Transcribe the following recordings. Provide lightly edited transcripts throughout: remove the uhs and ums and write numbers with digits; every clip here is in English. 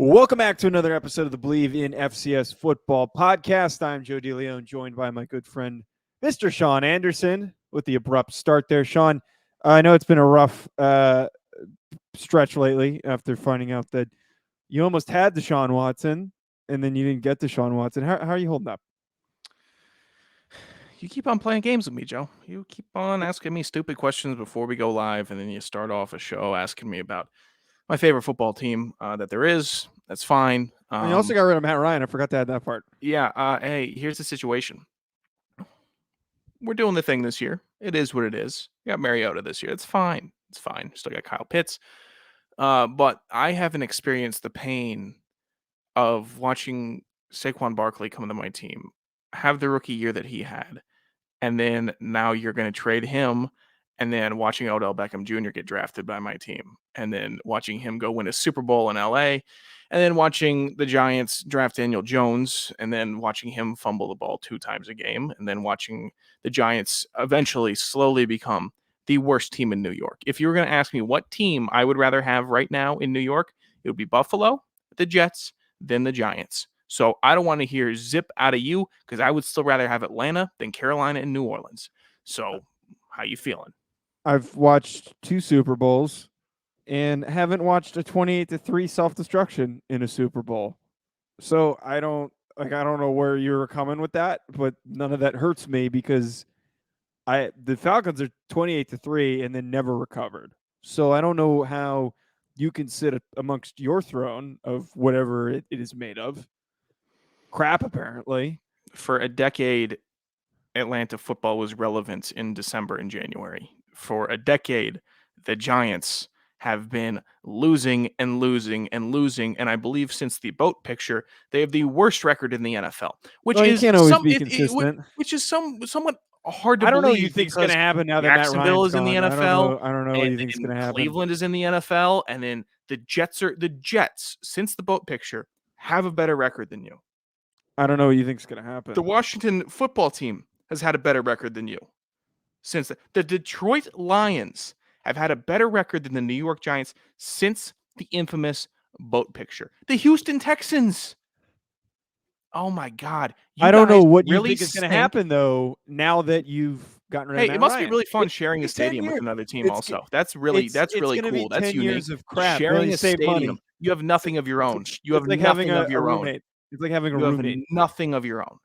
Welcome back to another episode of the Believe in FCS Football podcast. I'm Joe DeLeone, joined by my good friend, Mr. Sean Anderson, with the abrupt start there. Sean, I know it's been a rough stretch lately after finding out that you almost had Deshaun Watson, and then you didn't get Deshaun Watson. How are you holding up? You keep on playing games with me, Joe. You keep on asking me stupid questions before we go live, and then you start off a show asking me about my favorite football team that there is. That's fine. And you also got rid of Matt Ryan. I forgot to add that part. Yeah. Hey, here's the situation. We're doing the thing this year. It is what it is. We got Mariota this year. It's fine. It's fine. Still got Kyle Pitts. But I haven't experienced the pain of watching Saquon Barkley come to my team, have the rookie year that he had, and then now you're going to trade him, and then watching Odell Beckham Jr. get drafted by my team, and then watching him go win a Super Bowl in LA, and then watching the Giants draft Daniel Jones, and then watching him fumble the ball 2 times a game, and then watching the Giants eventually slowly become the worst team in New York. If you were going to ask me what team I would rather have right now in New York, it would be Buffalo, the Jets, then the Giants. So I don't want to hear zip out of you, because I would still rather have Atlanta than Carolina and New Orleans. So how you feeling? I've watched 2 Super Bowls and haven't watched a 28-3 self-destruction in a Super Bowl. So I don't know where you were coming with that, but none of that hurts me because the Falcons are 28-3 and then never recovered. So I don't know how you can sit amongst your throne of whatever it is made of. Crap, apparently. For a decade, Atlanta football was relevant in December and January. For a decade, the Giants have been losing and losing and losing, and I believe since the boat picture, they have the worst record in the NFL, which is can't always be consistent. Which is somewhat hard to believe. I don't know what you think's going to happen now that Matt Jacksonville Ryan's is in the gone. NFL. I don't know what you think's going to happen. Cleveland is in the NFL, and then the Jets since the boat picture have a better record than you. I don't know what you think's going to happen. The Washington football team has had a better record than you. Since the Detroit Lions have had a better record than the New York Giants since the infamous boat picture. The Houston Texans. Oh my God! I don't know what you think is going to happen though. Now that you've gotten rid of Matt it must Ryan. be really fun sharing a stadium with another team. Also, that's really cool. That's unique. Years of crap. Sharing really a stadium. Money. You have nothing of your own. You have like nothing of your own. It's like having a roommate. Nothing of your own.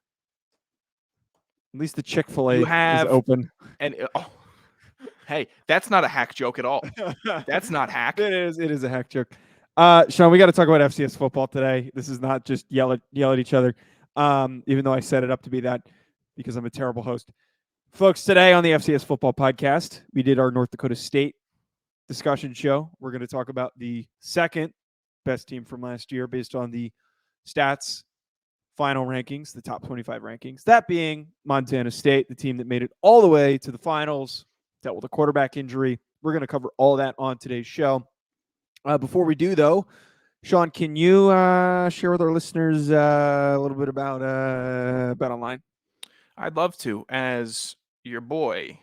At least the Chick-fil-A is open. And hey, that's not a hack joke at all. That's not hack. It is a hack joke. Sean, we got to talk about FCS football today. This is not just yell at each other. Even though I set it up to be that because I'm a terrible host. Folks, today on the FCS football podcast, we did our North Dakota State discussion show. We're going to talk about the second best team from last year based on the stats, final rankings, the top 25 rankings. That being Montana State, the team that made it all the way to the finals, dealt with a quarterback injury. We're going to cover all that on today's show. Before we do, though, Sean, can you share with our listeners a little bit about Bet Online? I'd love to. As your boy,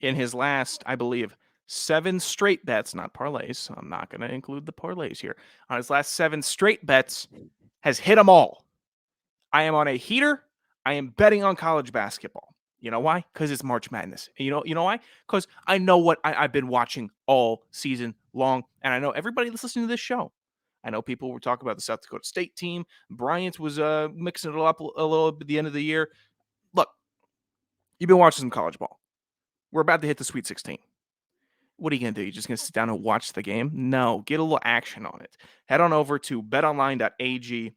in his last, I believe, 7 straight bets, not parlays, so I'm not going to include the parlays here. On his last 7 straight bets, has hit them all. I am on a heater. I am betting on college basketball. You know why? Because it's March Madness. You know why? Because I know what I've been watching all season long, and I know everybody that's listening to this show. I know people were talking about the South Dakota State team. Bryant was mixing it up a little at the end of the year. Look, you've been watching some college ball. We're about to hit the Sweet 16. What are you going to do? You're just going to sit down and watch the game? No, get a little action on it. Head on over to betonline.ag.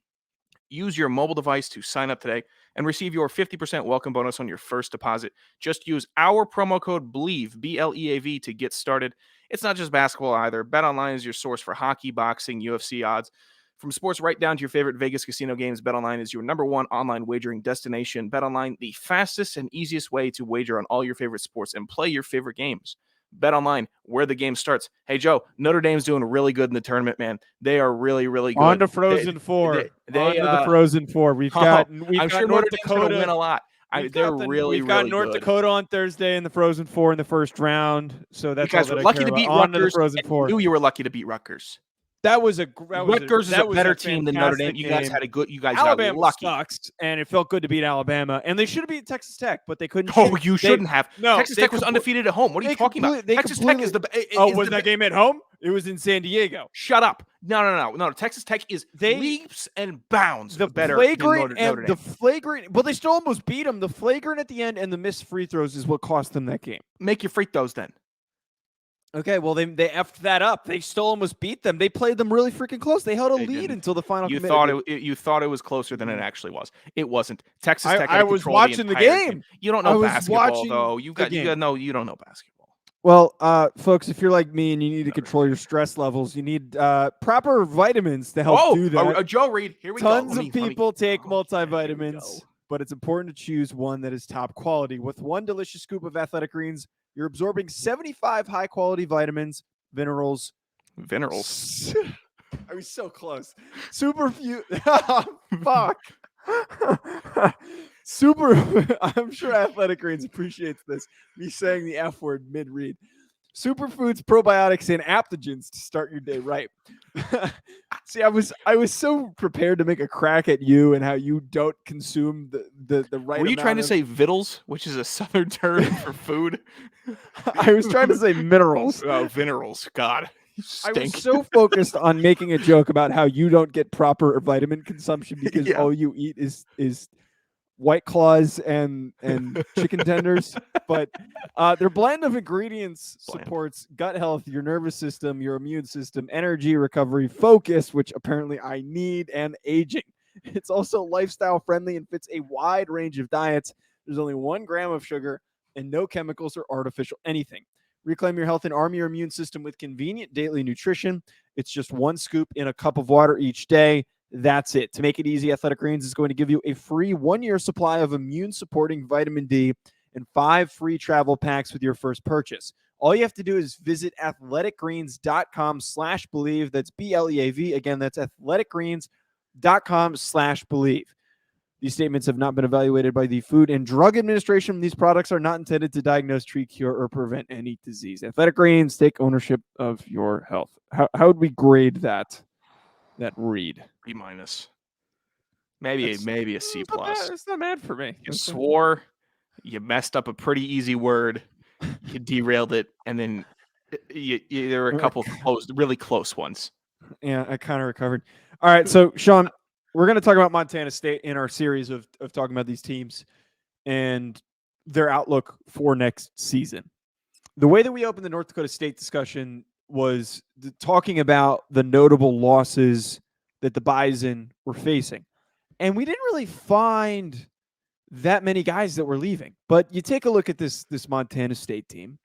Use your mobile device to sign up today and receive your 50% welcome bonus on your first deposit. Just use our promo code BLEAV, B-L-E-A-V, to get started. It's not just basketball either. BetOnline is your source for hockey, boxing, UFC odds. From sports right down to your favorite Vegas casino games, BetOnline is your #1 online wagering destination. BetOnline, the fastest and easiest way to wager on all your favorite sports and play your favorite games. BetOnline, where the game starts. Hey, Joe, Notre Dame's doing really good in the tournament, man. They are really, really good. On to Frozen Four. The Frozen Four. We've got sure North Notre Dame's win a lot. They're really, we've got really North good. Dakota on Thursday in the Frozen Four in the first round. So that's you guys all were that lucky I care to beat about. Rutgers. On to the Frozen Four. Knew you were lucky to beat Rutgers. That was a Rutgers is a better team than Notre Dame. You guys Alabama got lucky. sucks, and it felt good to beat Alabama, and they should have beat Texas Tech, but they couldn't. Oh, you shouldn't have. No, Texas Tech was undefeated at home. What are you talking about? Texas Tech is the. Was that game at home? It was in San Diego. Shut up! No. Texas Tech is leaps and bounds better than Notre Dame. The flagrant, but they still almost beat them. The flagrant at the end and the missed free throws is what cost them that game. Make your free throws then. Okay, well, they effed that up. They still almost beat them. They played them really freaking close. They held a lead until the final. You thought it was closer than it actually was. It wasn't. Texas Tech. I was watching the game. You don't know basketball, though. You don't know basketball. Well, folks, if you're like me and you need to control your stress levels, you need proper vitamins to help do that. Joe Reed, here we go. Tons of people take multivitamins, but it's important to choose one that is top quality. With one delicious scoop of Athletic Greens, you're absorbing 75 high-quality vitamins, minerals. I was so close. Superfood. Fuck. I'm sure Athletic Greens appreciates this. Me saying the F word mid-read. Superfoods, probiotics, and adaptogens to start your day right. See, I was so prepared to make a crack at you and how you don't consume the right. Were you trying to say vittles, which is a southern term for food? I was trying to say minerals. Oh, minerals. God. I was so focused on making a joke about how you don't get proper vitamin consumption because all you eat is White Claws and chicken tenders, but their blend of ingredients supports gut health, your nervous system, your immune system, energy, recovery, focus, which apparently I need, and aging. It's also lifestyle friendly and fits a wide range of diets. There's only 1 gram of sugar and no chemicals or artificial anything. Reclaim your health and arm your immune system with convenient daily nutrition. It's just 1 scoop in a cup of water each day. That's it. To make it easy, Athletic Greens is going to give you a free 1-year supply of immune-supporting vitamin D and 5 free travel packs with your first purchase. All you have to do is visit athleticgreens.com/believe. That's BLEAV. Again, that's athleticgreens.com/believe. These statements have not been evaluated by the Food and Drug Administration. These products are not intended to diagnose, treat, cure, or prevent any disease. Athletic Greens, take ownership of your health. How would we grade that read? B-. Maybe a C+. It's not bad for me. You swore, you messed up a pretty easy word, you derailed it, and then there were a couple really close ones. Yeah, I kind of recovered. All right, so Sean, we're going to talk about Montana State in our series of talking about these teams and their outlook for next season. The way that we opened the North Dakota State discussion was talking about the notable losses that the Bison were facing. And we didn't really find that many guys that were leaving. But you take a look at this Montana State team,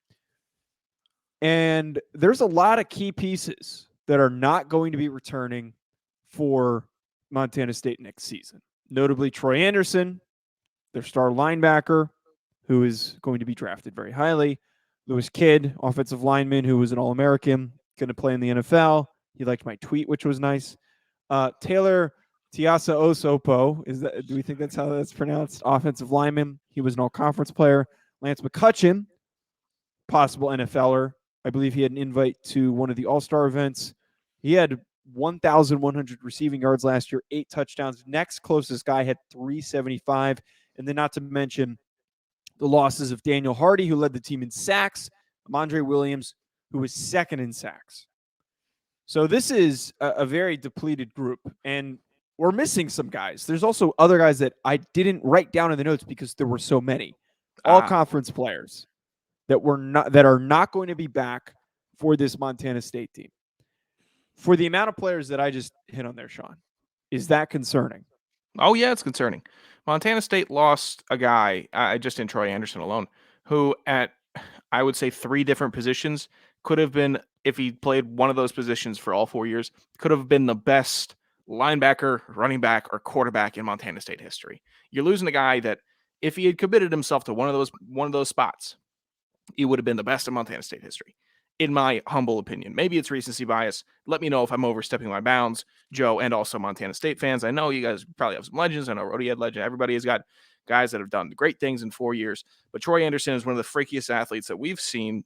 and there's a lot of key pieces that are not going to be returning for Montana State next season. Notably, Troy Andersen, their star linebacker, who is going to be drafted very highly. Lewis Kidd, offensive lineman, who was an All-American, going to play in the NFL. He liked my tweet, which was nice. Taylor Tiasa Osopo, do we think that's how that's pronounced? Offensive lineman. He was an all-conference player. Lance McCutcheon, possible NFLer. I believe he had an invite to one of the All-Star events. He had 1,100 receiving yards last year, 8 touchdowns. Next closest guy had 375. And then not to mention the losses of Daniel Hardy, who led the team in sacks, Amandre Williams, who was second in sacks. So this is a very depleted group, and we're missing some guys. There's also other guys that I didn't write down in the notes because there were so many. All conference players that are not going to be back for this Montana State team. For the amount of players that I just hit on there, Sean, is that concerning? Oh, yeah, it's concerning. Montana State lost a guy, just in Troy Andersen alone, who at, I would say, 3 different positions could have been, if he played one of those positions for all 4 years, could have been the best linebacker, running back, or quarterback in Montana State history. You're losing a guy that, if he had committed himself to one of those spots, he would have been the best in Montana State history, in my humble opinion. Maybe it's recency bias. Let me know if I'm overstepping my bounds, Joe, and also Montana State fans. I know you guys probably have some legends. I know Rhodey had legend. Everybody has got guys that have done great things in 4 years. But Troy Andersen is one of the freakiest athletes that we've seen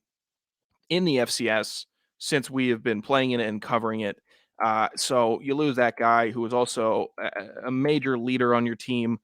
in the FCS since we have been playing in it and covering it. So you lose that guy who is also a major leader on your team.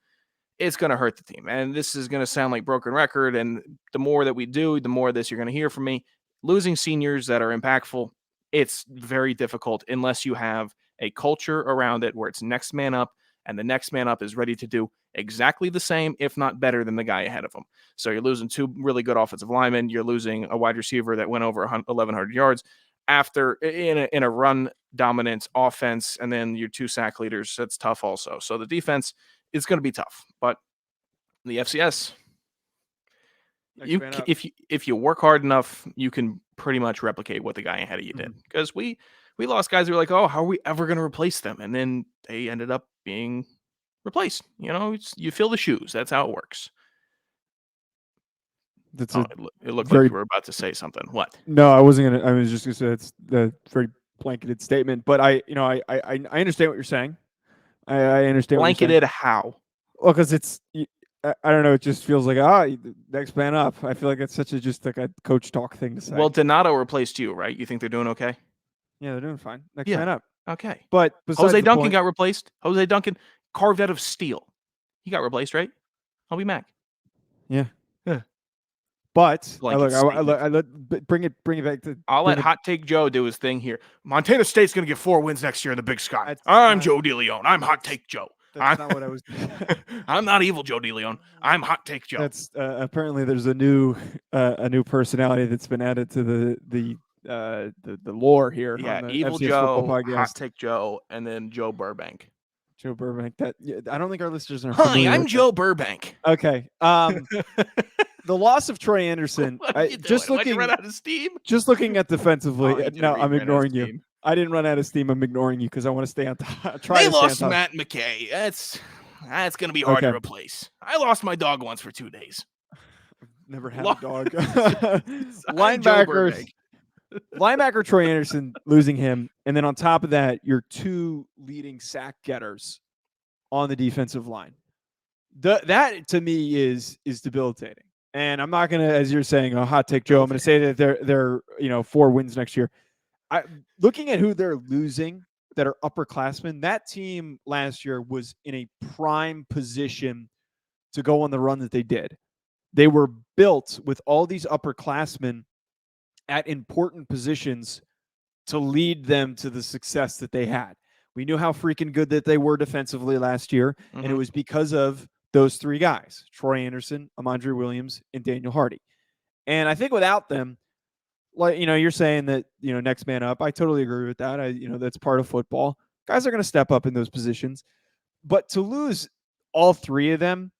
It's going to hurt the team. And this is going to sound like broken record. And the more that we do, the more of this you're going to hear from me. Losing seniors that are impactful, it's very difficult unless you have a culture around it where it's next man up, and the next man up is ready to do exactly the same, if not better than the guy ahead of him. So you're losing 2 really good offensive linemen. You're losing a wide receiver that went over 1,100 yards after in a run dominant offense, and then your 2 sack leaders. That's tough also. So the defense is going to be tough, but the FCS, if you work hard enough, you can pretty much replicate what the guy ahead of you did. Because we lost guys who were like, oh, how are we ever going to replace them? And then they ended up being replaced. You fill the shoes. That's how it works. That's it looked like you were about to say something. What? No, I wasn't gonna. I was just gonna say it's the very blanketed statement. But I understand what you're saying. I understand. Blanketed how? Well, because it's. I don't know. It just feels like next man up. I feel like it's such just like a coach talk thing to say. Well, Donato replaced you, right? You think they're doing okay? Yeah, they're doing fine. Next man up. Okay. But Jose Duncan got replaced. Jose Duncan carved out of steel. He got replaced, right? I'll be Mac. Yeah. But I bring it back to. I'll let Hot Take Joe do his thing here. Montana State's going to get 4 wins next year in the Big Sky. I'm Joe DeLeone. I'm Hot Take Joe. That's not what I was. I'm not evil Joe DeLeone. I'm Hot Take Joe. That's apparently there's a new personality that's been added to the lore here. Yeah, on the evil FCS Joe, Hot Take Joe, and then Joe Burbank. Joe Burbank. I don't think our listeners are. Hi, I'm Joe Burbank. Okay. The loss of Troy Andersen. Just looking, run out of steam? Just looking at defensively. No, I'm ignoring you. I didn't run out of steam. I'm ignoring you because I want to stay on top. They lost Matt McKay. That's going to be hard to replace. I lost my dog once for 2 days. Never had a dog. Linebacker Troy Andersen, losing him, and then on top of that, your 2 leading sack getters on the defensive line. That to me is debilitating. And I'm not gonna, as you're saying, a hot take, Joe. I'm gonna say that they're 4 wins next year. Looking at who they're losing that are upperclassmen, that team last year was in a prime position to go on the run that they did. They were built with all these upperclassmen at important positions to lead them to the success that they had. We knew how freaking good that they were defensively last year, and it was because of those 3 guys, Troy Andersen, Amandre Williams, and Daniel Hardy. And I think without them, like, you're saying that, next man up. I totally agree with that. That's part of football. Guys are going to step up in those positions. But to lose all 3 of them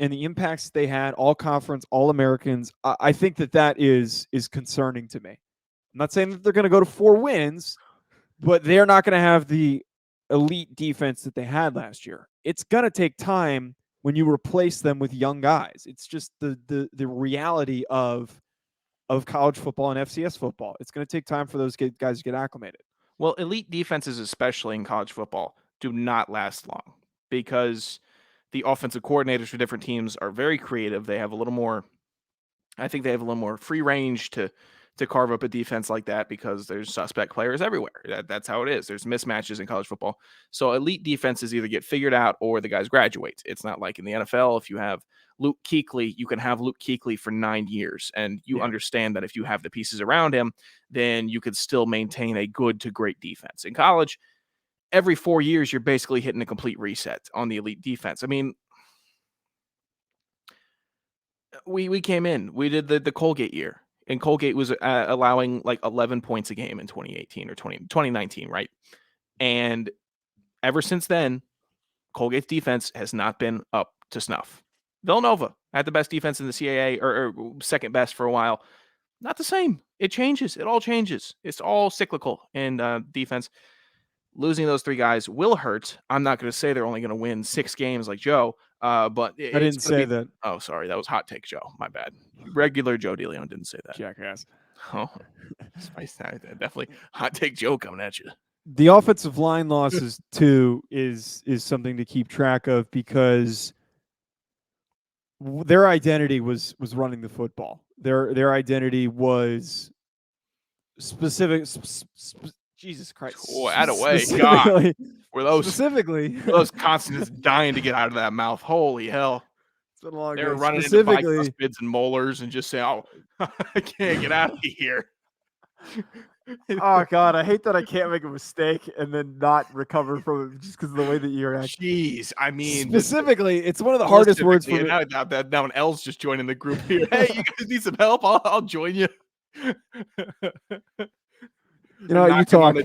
and the impacts they had, all conference, all Americans, I think that is concerning to me. I'm not saying that they're going to go to 4 wins, but they're not going to have the elite defense that they had last year. It's going to take time when you replace them with young guys. It's just the reality of college football and FCS football. It's going to take time for those guys to get acclimated. Well, elite defenses, especially in college football, do not last long because the offensive coordinators for different teams are very creative. They have a little more, I think they have a little more free range to carve up a defense like that because there's suspect players everywhere. That's how it is. There's mismatches in college football. So elite defenses either get figured out or the guys graduate. It's not like in the NFL, if you have Luke Kuechly, you can have Luke Kuechly for 9 years, and you understand that if you have the pieces around him, then you could still maintain a good to great defense. In college, every 4 years, you're basically hitting a complete reset on the elite defense. I mean, we came in, we did the Colgate year, and Colgate was allowing like 11 points a game in 2018 or 2019, right? And ever since then, Colgate's defense has not been up to snuff. Villanova had the best defense in the CAA or second best for a while. Not the same. It changes. It all changes. It's all cyclical in defense. Losing those 3 guys will hurt. I'm not going to say they're only going to win 6 games like Joe, but I didn't say that. Oh, sorry. That was hot take Joe. My bad. Regular Joe DeLeone didn't say that. Jackass. Oh, definitely hot take Joe coming at you. The offensive line losses too is something to keep track of because their identity was running the football. Their identity was specific Jesus Christ. Oh, out of way. God. Were those consonants dying to get out of that mouth? Holy hell. It's been a long They day. were running into bicuspids and molars and just saying, oh, I can't get out of here. Oh, God, I hate that I can't make a mistake and then not recover from it just because of the way that you're acting. Jeez, I mean. Specifically, it's one of the hardest words for me. Now an L's just joining the group here. Hey, you guys need some help? I'll join you. You know, you talk.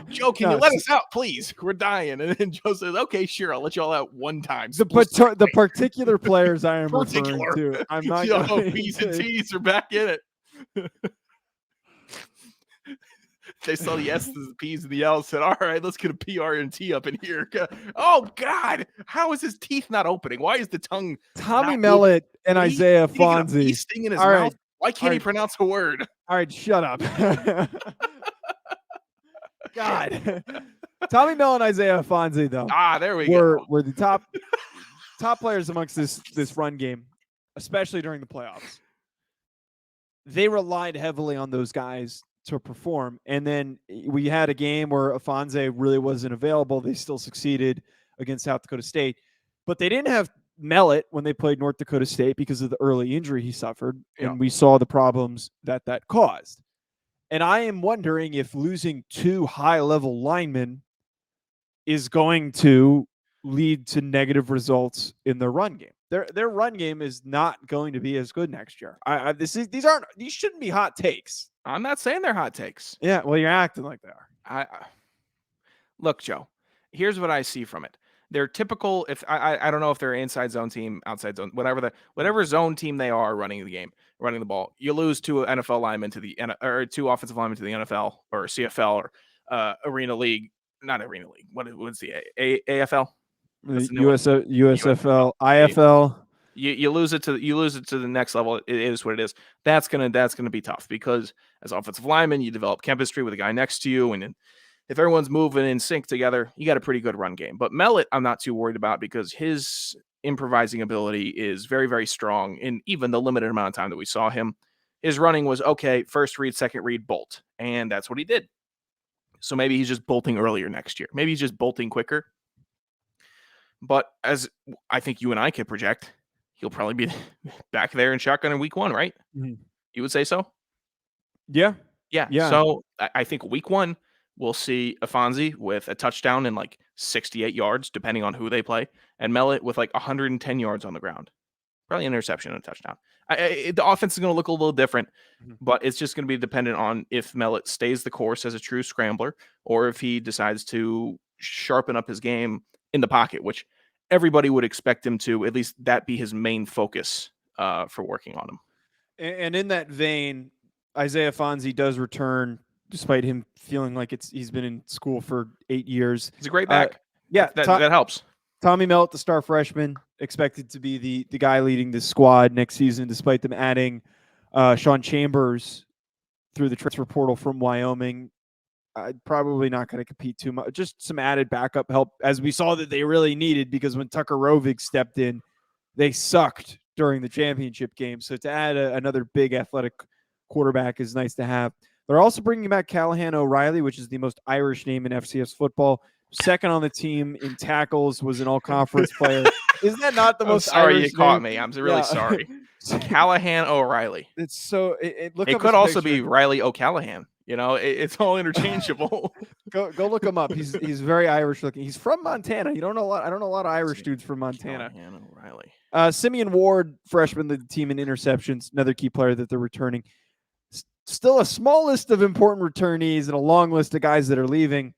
Joe, can you let us out, please? We're dying. And then Joe says, okay, sure. I'll let you all out one time. The particular players I am referring to. I'm not P's and T's are back in it. They saw the S's, the P's, and the L's, said, all right, let's get a P, R, and T up in here. Oh, God. How is his teeth not opening? Why is the tongue Tommy Mellot and Isaiah Fonzie. He's sting in his mouth. Why can't he pronounce a word? All right, shut up. God. Tommy Mellot and Isaiah Fonzie, though. There we go. Were the top players amongst this run game, especially during the playoffs. They relied heavily on those guys to perform. And then we had a game where Afonso really wasn't available. They still succeeded against South Dakota State. But they didn't have Mellot when they played North Dakota State because of the early injury he suffered. And we saw the problems that caused. And I am wondering if losing two high-level linemen is going to lead to negative results in their run game. Their run game is not going to be as good next year. These shouldn't be hot takes. I'm not saying they're hot takes. Yeah, well, you're acting like they are. Look, Joe, here's what I see from it. They're typical. If I don't know if they're inside zone team, outside zone, whatever zone team they are running the game, running the ball. You lose two NFL linemen or two offensive linemen to the NFL or CFL or Arena League, not Arena League. What's the AFL? USFL, IFL. You lose it to the next level. It is what it is. That's gonna be tough because as offensive lineman, you develop chemistry with the guy next to you, and if everyone's moving in sync together, you got a pretty good run game. But Mellot, I'm not too worried about because his improvising ability is very, very strong. In even the limited amount of time that we saw him, his running was okay. First read, second read, bolt, and that's what he did. So maybe he's just bolting earlier next year. Maybe he's just bolting quicker. But as I think you and I could project, he'll probably be back there in shotgun in week 1, right? Mm-hmm. You would say so? Yeah. So I think week 1, we'll see Afonso with a touchdown and like 68 yards, depending on who they play, and Mellot with like 110 yards on the ground. Probably an interception and a touchdown. The offense is going to look a little different, but it's just going to be dependent on if Mellot stays the course as a true scrambler or if he decides to sharpen up his game in the pocket, which everybody would expect him to, at least that be his main focus for working on him. And in that vein, Isaiah Fonzie does return, despite him feeling like he's been in school for 8 years. He's a great back. That helps. Tommy Mellot, the star freshman, expected to be the guy leading the squad next season, despite them adding Sean Chambers through the transfer portal from Wyoming. Probably not going to compete too much. Just some added backup help, as we saw that they really needed, because when Tucker Rovig stepped in, they sucked during the championship game. So to add another big athletic quarterback is nice to have. They're also bringing back Callahan O'Reilly, which is the most Irish name in FCS football. Second on the team in tackles, was an all-conference player. Isn't that not the most sorry Irish you caught name? me. I'm really sorry. Callahan O'Reilly. It's so it could also be Riley O'Callahan. You know, it's all interchangeable. Go look him up. He's very Irish looking. He's from Montana. You don't know a lot. I don't know a lot of Irish dudes from Montana. Callahan O'Reilly. Simeon Ward, freshman, led the team in interceptions. Another key player that they're returning. Still a small list of important returnees and a long list of guys that are leaving.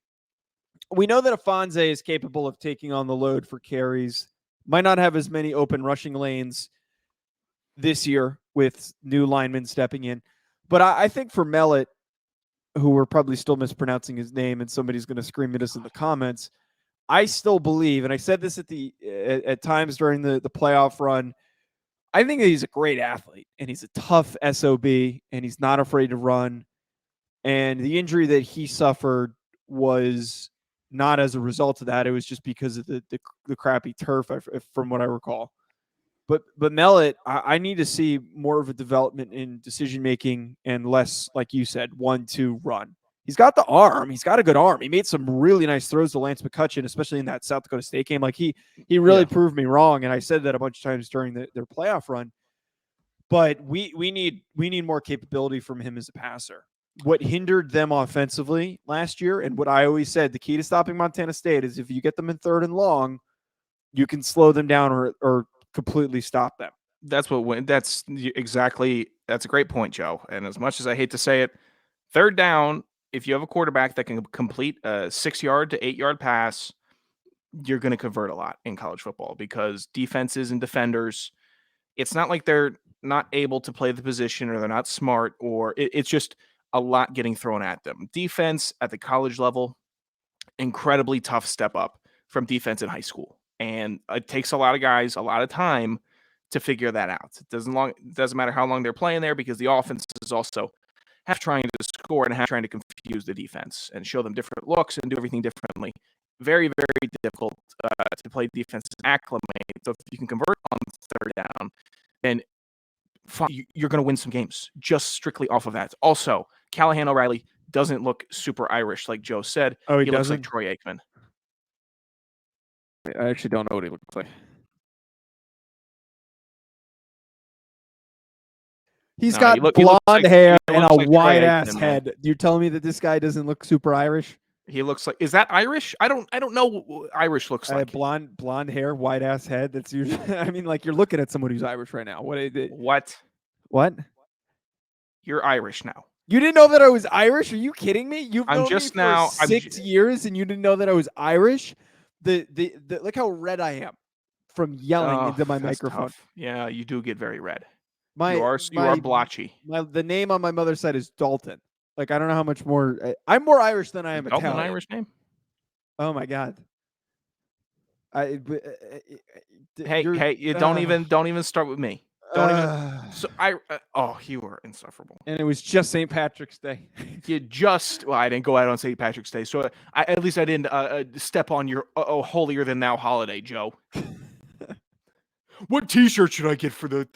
We know that Afonso is capable of taking on the load for carries. Might not have as many open rushing lanes this year with new linemen stepping in. But I think for Mellot, who we're probably still mispronouncing his name and somebody's going to scream at us in the comments, I still believe, and I said this at times during the playoff run, I think that he's a great athlete and he's a tough SOB and he's not afraid to run. And the injury that he suffered was not as a result of that. It was just because of the crappy turf, from what I recall. But Mellot, I need to see more of a development in decision making and less, like you said, 1-2 run. he's got the arm. He's got a good arm. He made some really nice throws to Lance McCutcheon, especially in that South Dakota State game. Like he really proved me wrong, and I said that a bunch of times during their playoff run. But we need more capability from him as a passer. What hindered them offensively last year, and what I always said, the key to stopping Montana State is if you get them in 3rd and long, you can slow them down or completely stop them. That's a great point, Joe. And as much as I hate to say it, 3rd down, if you have a quarterback that can complete a 6-yard to 8-yard pass, you're going to convert a lot in college football because defenses and defenders, it's not like they're not able to play the position or they're not smart or it's just a lot getting thrown at them. Defense at the college level, incredibly tough step up from defense in high school. And it takes a lot of guys a lot of time to figure that out. It doesn't matter how long they're playing there because the offense is also half trying to score and half trying to confuse the defense and show them different looks and do everything differently. Very, very difficult to play defense and acclimate. So if you can convert on 3rd down, then you're going to win some games just strictly off of that. Also, Callahan O'Reilly doesn't look super Irish like Joe said. Oh, he looks like Troy Aikman. I actually don't know what he looks like. He's got blonde hair and a wide-ass head. You're telling me that this guy doesn't look super Irish? He looks like, is that Irish? I don't know what Irish looks like. Blonde hair, white-ass head. That's usually, I mean, like you're looking at someone who's Irish right now. What? You're Irish now. You didn't know that I was Irish? Are you kidding me? You've known me for 6 years and you didn't know that I was Irish? Look how red I am from yelling into my microphone. Tough. Yeah, you do get very red. You are blotchy. The name on my mother's side is Dalton. Like I don't know how much more. I'm more Irish than I am Dalton, Italian. An Irish name? Oh my god. Hey! You don't even start with me. Don't even. So you were insufferable. And it was just St. Patrick's Day. I didn't go out on St. Patrick's Day, so at least I didn't step on your holier than thou holiday, Joe. What T-shirt should I get for the?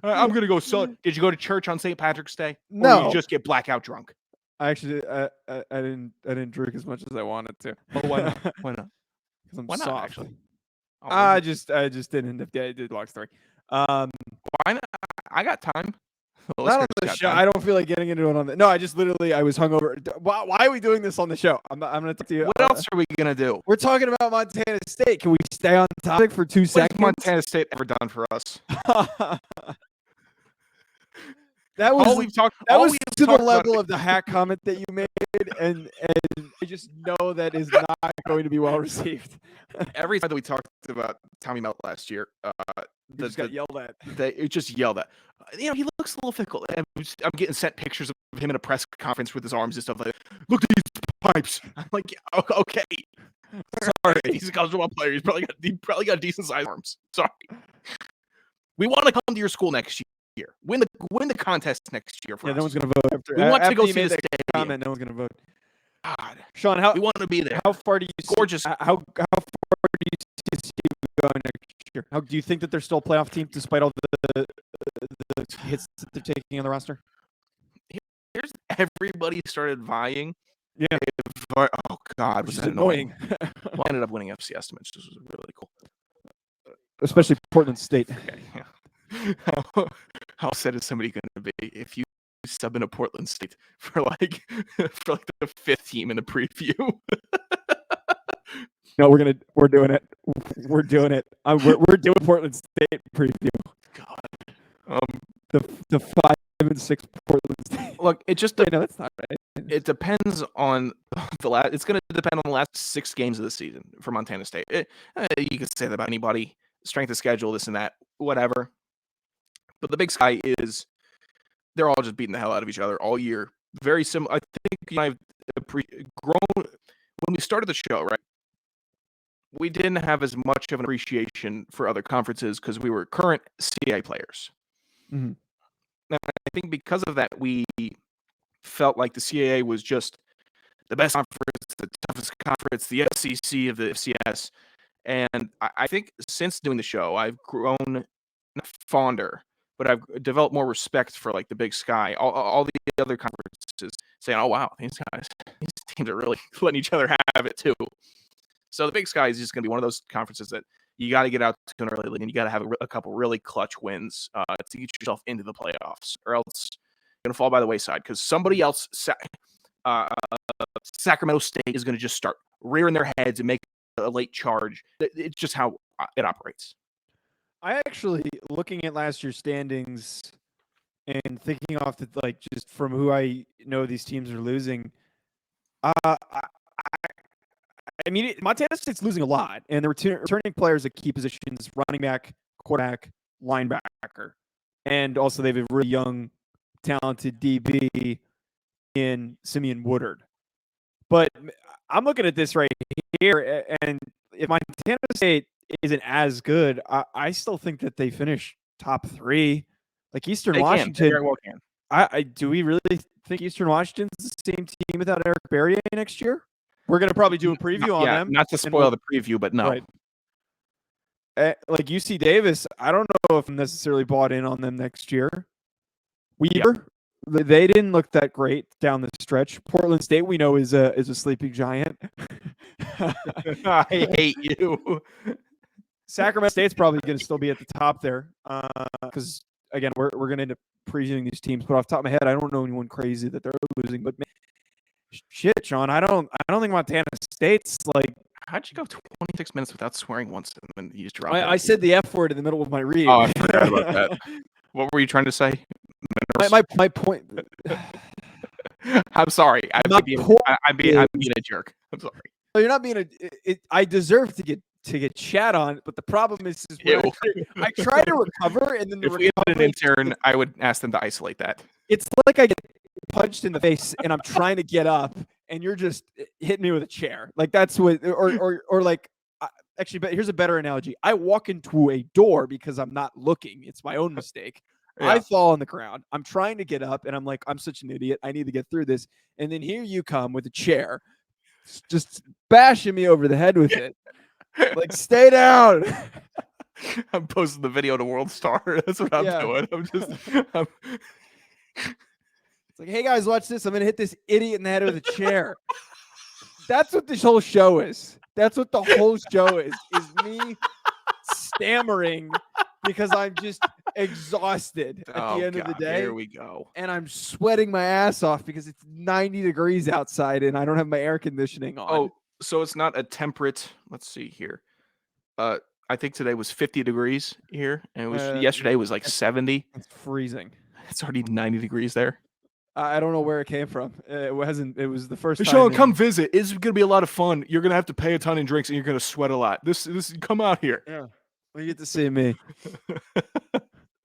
I'm gonna go sell it. Did you go to church on St. Patrick's Day? No. Or did you just get blackout drunk? I actually, I didn't drink as much as I wanted to. Oh, why not? Why not? Because I'm why not, soft. Actually? Oh, I just didn't. I did long story. Why not? I got time. Not on the show. I don't feel like getting into it on the. No, I just literally I was hungover. Why are we doing this on the show? I'm gonna talk to you. What else are we gonna do? We're talking about Montana State. Can we stay on topic for 2 seconds? What has Montana State ever done for us? That was to the level of the hack comment that you made, and I just know that is not going to be well received. Every time that we talked about Tommy Mellot last year, just got yelled at. It just yelled at. He looks a little fickle. I'm getting sent pictures of him in a press conference with his arms and stuff like that. Look at these pipes. I'm like, okay. Sorry, he's a college football player. He probably got decent sized arms. Sorry. We want to come to your school next year. Win the contest next year for us. No one's gonna vote after. We want to go see the stadium. comment. No one's gonna vote. God, Sean, we want to be there. How far do you gorgeous? How far do you see going next year? How do you think that they're still a playoff team despite all the hits that they're taking on the roster? Here's everybody started vying. Yeah. Oh God, was that annoying? Well, I ended up winning FCS, which was really cool. Especially Portland State. Okay, yeah. How sad is somebody going to be if you sub into Portland State for like the 5th team in the preview? No, we're doing it. We're doing it. We're doing Portland State preview. God, the 5 and 6 Portland State. Look, it just no, that's not right. It depends on the last. It's going to depend on the last 6 games of the season for Montana State. You can say that about anybody. Strength of schedule, this and that, whatever. But the big sky is they're all just beating the hell out of each other all year. Very similar. I think you and I have grown when we started the show, right? We didn't have as much of an appreciation for other conferences because we were current CAA players. Mm-hmm. And I think because of that, we felt like the CAA was just the best conference, the toughest conference, the SEC of the FCS. And I think since doing the show, I've grown fonder but I've developed more respect for like the Big Sky. All the other conferences saying, "Oh wow, these teams are really letting each other have it too." So the Big Sky is just going to be one of those conferences that you got to get out to an early lead, and you got to have a couple really clutch wins to get yourself into the playoffs, or else you're going to fall by the wayside because somebody else, Sacramento State, is going to just start rearing their heads and make a late charge. It's just how it operates. I actually, looking at last year's standings and thinking off the, like, just from who I know these teams are losing, I mean, Montana State's losing a lot, and they're returning players at key positions: running back, quarterback, linebacker, and also they have a really young, talented DB in Simeon Ward. But I'm looking at this right here, and if Montana State isn't as good, I still think that they finish top 3. Like Eastern Washington. Do we really think Eastern Washington's the same team without Eric Berrier next year? We're going to probably do a preview on them. Not to spoil the preview, but no. Right. Like UC Davis, I don't know if I'm necessarily bought in on them next year. Weber, they didn't look that great down the stretch. Portland State, we know, is a sleeping giant. I hate you. Sacramento State's probably going to still be at the top there because, again, we're going to end up previewing these teams. But off the top of my head, I don't know anyone crazy that they're losing. But shit, Sean, I don't think Montana State's like. How'd you go 26 minutes without swearing once and you just dropped it? I said the F word in the middle of my read. Oh, I forgot about that. What were you trying to say? My point. I'm sorry. I'm being a jerk. I'm sorry. No, you're not being I deserve to get chat on, but the problem is I try to recover, and then if we had an intern, I would ask them to isolate that. It's like I get punched in the face, and I'm trying to get up, and you're just hitting me with a chair. Like that's what, or like. Actually, but here's a better analogy. I walk into a door because I'm not looking. It's my own mistake. Yeah. I fall on the ground. I'm trying to get up, and I'm like, I'm such an idiot. I need to get through this. And then here you come with a chair, just bashing me over the head with it. Like, stay down. I'm posting the video to World Star. That's what I'm doing. It's like, hey, guys, watch this. I'm going to hit this idiot in the head with a chair. That's what this whole show is. That's what the whole show is me stammering because I'm just exhausted at the end of the day. Here we go. And I'm sweating my ass off because it's 90 degrees outside and I don't have my air conditioning on. Oh, so it's not a temperate. Let's see here. I think today was 50 degrees here, and it was yesterday was like 70. It's freezing. It's already 90 degrees there. I don't know where it came from. It wasn't. It was the first time. Sean, come visit. It's going to be a lot of fun. You're going to have to pay a ton in drinks, and you're going to sweat a lot. This come out here. Yeah, well, you get to see me.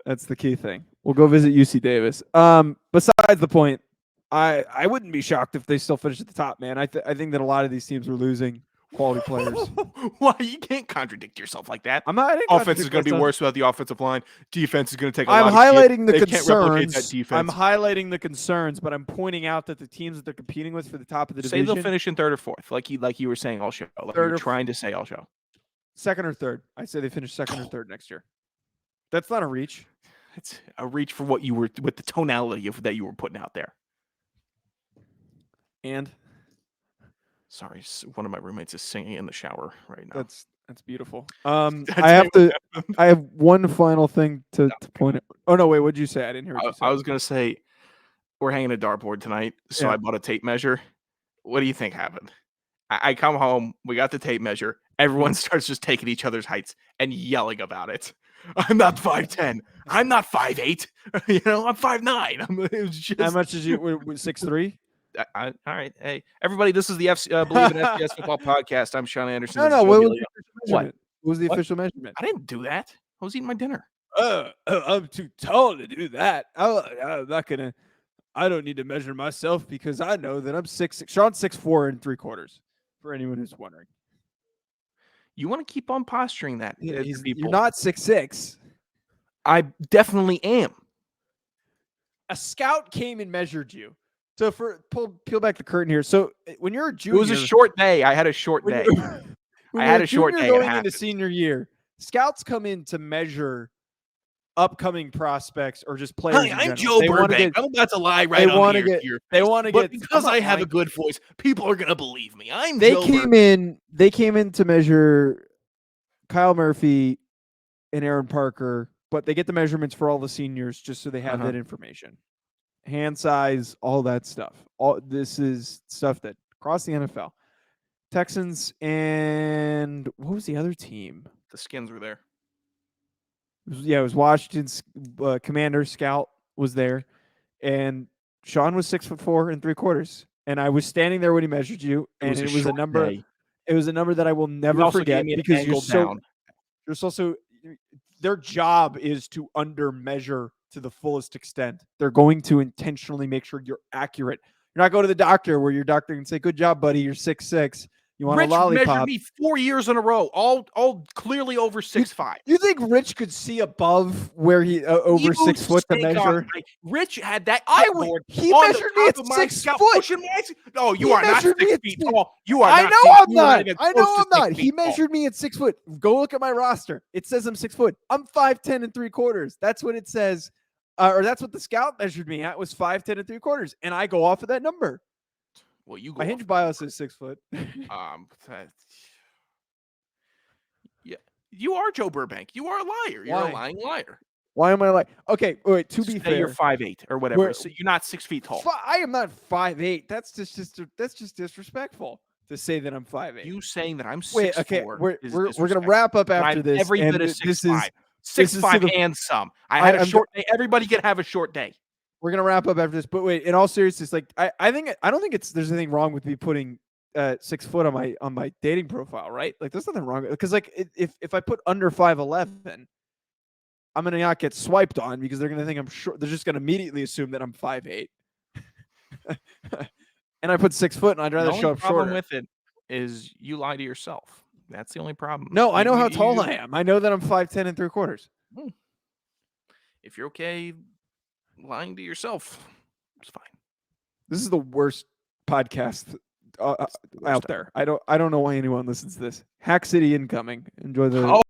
That's the key thing. We'll go visit UC Davis. Besides the point, I wouldn't be shocked if they still finish at the top, man. I think that a lot of these teams are losing quality players. Why? You can't contradict yourself like that. I'm not. Offense is going to be worse without the offensive line. Defense is going to take a lot of highlighting the they concerns. Can't replicate that defense. I'm highlighting the concerns, but I'm pointing out that the teams that they're competing with for the top of the division. Say they'll finish in third or fourth, like you were saying all show. Like you were trying to say all show. Second or third. I say they finish second or third next year. That's not a reach. It's a reach for what you were with the tonality of that you were putting out there. And sorry, one of my roommates is singing in the shower right now. That's beautiful. I have one final thing to point out. Oh no, wait, what'd you say? I didn't hear what you said. I was gonna say we're hanging a dartboard tonight, so I bought a tape measure. What do you think happened? I come home, we got the tape measure. Everyone starts just taking each other's heights and yelling about it. I'm not 5'10". I'm not 5'8". I'm 5'9". It was just... How much is you? 6'3"? All right. Hey, everybody, this is the Believe in FCS Football Podcast. I'm Sean Anderson. No. What was the official measurement? I didn't do that. I was eating my dinner. I'm too tall to do that. I'm not going to. I don't need to measure myself because I know that I'm 6'6". Sean's 6'4" ¾ for anyone who's wondering. You want to keep on posturing that. Yeah, you're not 6'6". I definitely am. A scout came and measured you. So peel back the curtain here. So when you're a junior, it was a short day. I had a short day. I had a short day going into senior year. Scouts come in to measure upcoming prospects or just players. Hi, in I'm general. Joe Burbank. I'm about to lie right they on wanna here get- to your they face. wanna But get- because I'm I not have a lying. good voice, people are gonna believe me. I'm They Joe came Burbank. They came in to measure Kyle Murphy and Aaron Parker, but they get the measurements for all the seniors just so they have that information. Hand size, all that stuff. All this is stuff that across the NFL. Texans and what was the other team? The Skins were there. It was Washington's Commander Scout was there, and Sean was 6'4" and 3/4, and I was standing there when he measured you, and it was a number. Day. It was a number that I will never forget because you're so. You're also their job is to under measure to the fullest extent. They're going to intentionally make sure you're accurate. You're not going to the doctor where your doctor can say, "Good job, buddy. You're 6'6". You want Rich a lollipop?" measured me 4 years in a row, all clearly over 6'5". You think Rich could see above where he over 6 foot to measure? Rich had that. He measured me at 6 foot. No, you are not 6 feet tall. You are. I know I'm not. I know I'm not. He measured me at 6 foot. Go look at my roster. It says I'm 6 foot. I'm 5'10" and 3/4. That's what it says, or that's what the scout measured me at was 5'10" and 3/4, and I go off of that number. Well, you go. My hinge bio says 6 foot. Yeah, you are Joe Burbank. You are a liar. You're a lying liar. Why am I like? Okay, wait. To be fair, you're 5'8" or whatever. So you're not 6 feet tall. I am not 5'8". That's just disrespectful to say that I'm 5'8". You saying that I'm 6'4". Wait, okay, we're gonna wrap up after this. Every bit of 6'5". 6'5" and some. I had a short day. Everybody can have a short day. We're gonna wrap up after this, but wait. In all seriousness, like I don't think there's anything wrong with me putting 6 foot on my dating profile, right? Like there's nothing wrong because like if I put under 5'11", I'm gonna not get swiped on because they're gonna think I'm short. They're just gonna immediately assume that I'm 5'8". And I put 6 foot, and I'd rather show up shorter. The problem with it is you lie to yourself. That's the only problem. No, I know how tall I am. I know that I'm 5'10" and 3/4. If you're okay lying to yourself, it's fine. This is the worst podcast out there. I don't know why anyone listens to this. Hack City incoming. Enjoy the.